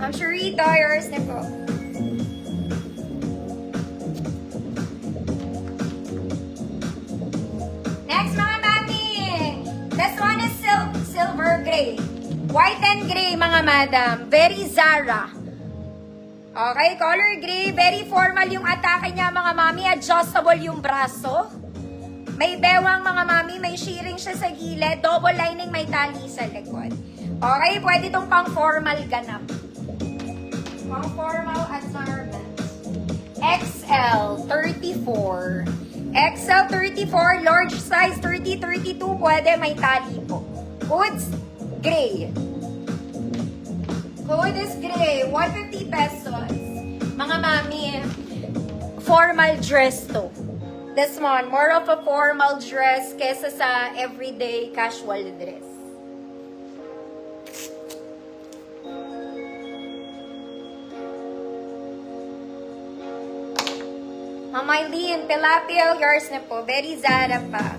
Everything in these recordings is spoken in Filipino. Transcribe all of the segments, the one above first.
Ma'am Sharita, yours na po. Next, mga mami. This one is silver gray. White and gray, mga madam. Very Zara. Okay, color gray. Very formal yung atake niya, mga mami. Adjustable yung braso. May bewang, mga mami. May shearing siya sa gilid. Double lining, may tali sa likod. Okay, pwede itong pang-formal ganap. Pang-formal at garment. XL 34. XL 34, large size 30, 32, pwede may tali po. Hoods, gray. Hood is gray, 150 pesos. Mga mami, formal dress to. This one, more of a formal dress kesa sa everyday casual dress. Ma'am Eileen, tilapia, yours na po. Very Zara pa.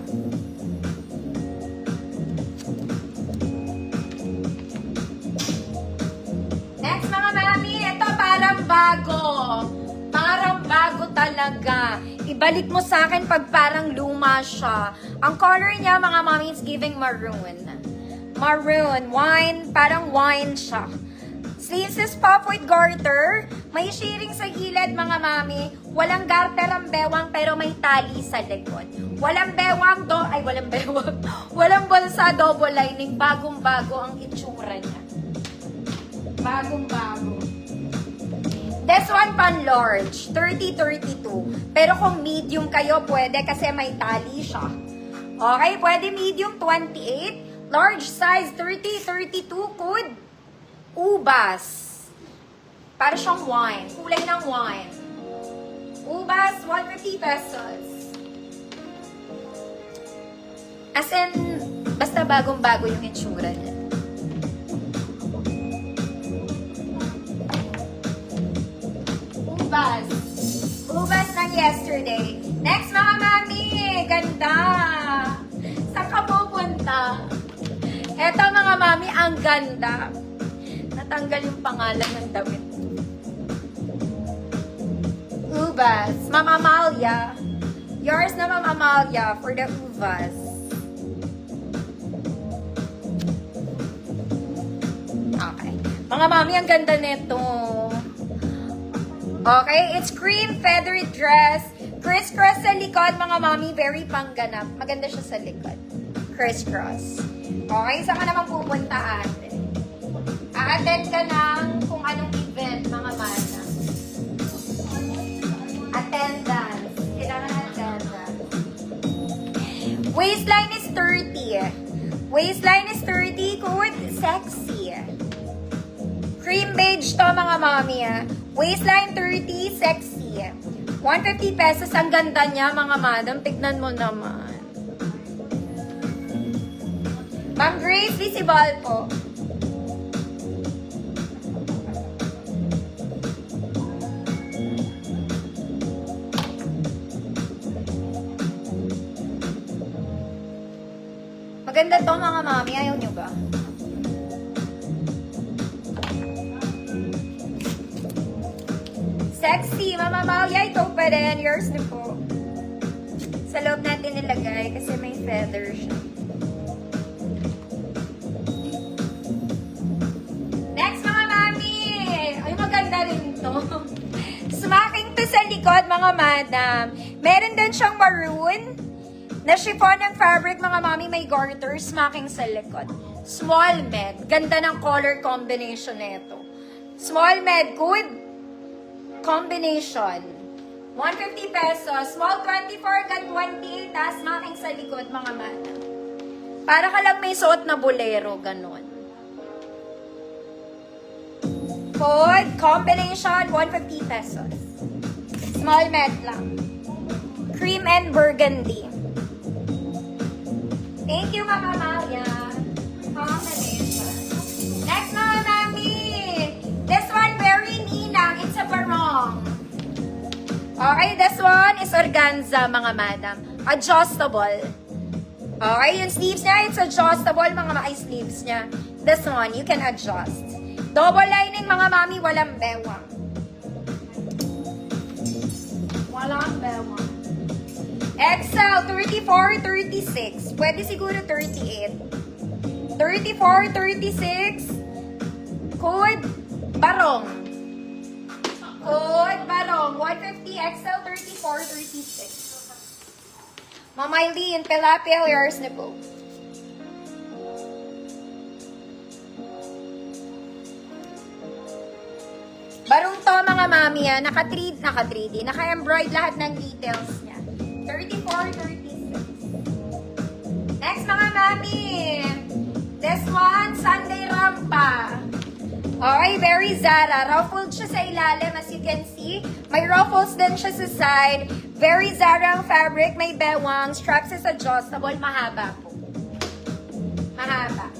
Next, mga mami, ito parang bago. Parang bago talaga. Ibalik mo sa akin pag parang luma siya. Ang color niya, mga mami, is giving maroon. Maroon, wine, parang wine siya. Sleeves is puff with garter. May shearing sa gilid, mga mami. Walang garter ang bewang, pero may tali sa likod. Walang bewang, walang bewang. Walang bulsa, double lining. Bagong-bago ang itsura niya. Bagong-bago. This one pan large, 30-32. Pero kung medium kayo, pwede kasi may tali siya. Okay, pwede medium 28. Large size 30-32, could ubas. Para siyang wine. Kulay ng wine. Ubas, 150 pesos. As in, basta bagong-bago yung itsura niya. Ubas. Ubas ng yesterday. Next, mga mami. Ganda. Saan ka pupunta? Eto, mga mami, ang ganda. Natanggal yung pangalan ng damit. Ubas. Ma'am Amalia. Yours na, Ma'am Amalia, for the ubas. Okay. Mga mami, ang ganda nito. Okay, it's cream feathery dress. Criss-cross sa likod, mga mami, very pangganap. Maganda siya sa likod. Criss-cross. Okay, saan ka naman pupunta, ate? A-attend ka ng kung anong event, mga mana. Attendance. Kailangan attendance. Waistline is 30. Waistline is 30. Good. Sexy. Cream beige to, mga mami. Waistline 30. Sexy. 150 pesos. Ang ganda niya, mga madam. Tignan mo naman. Ma'am Grace, visible po. Maganda to, mga mami. Ayaw nyo ba? Sexy. Mama Malia, ito pa rin. Yours na po. Sa loob natin nilagay kasi may feather siya. Next, mga mami. Ay, maganda rin to. Smacking to sa likod, mga madam. Meron din siyang maroon na chiffon ng fabric, mga mami, may garter, smacking sa likod. Small med. Ganda ng color combination nito. Small med, good combination. 150 pesos. Small 24 hanggang 28, smacking sa likod, mga madam. Para ka lang may suot na bolero, ganon. Good combination, 150 pesos. Small med lang. Cream and burgundy. Thank you, Mama Maria. Combination. Next, Mama Mami. This one, very ninang. It's a barong. Okay, this one is organza, mga madam. Adjustable. Okay, yung sleeves niya, it's adjustable, mga sleeves niya. This one, you can adjust. Double lining, mga mami, walang bewang. Walang bewang. XL, 34, 36. Pwede siguro 38. 34, 36. Code Barong. Code Barong. 150 XL, 34, 36. Mama Eileen, Tilapia, yours na po. Barong to, mga mami, naka-3D, naka-embroid lahat ng details niya. 34, 36. Next, mga mami. This one, Sunday Rampa. Okay, very Zara. Ruffled siya sa ilalim, as you can see. May ruffles din siya sa side. Very Zara ang fabric. May bewang. Straps is adjustable. Mahaba po. Mahaba.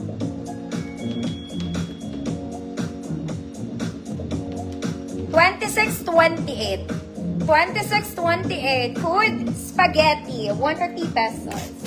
$26.28. $26.28. Food spaghetti. 150 pesos.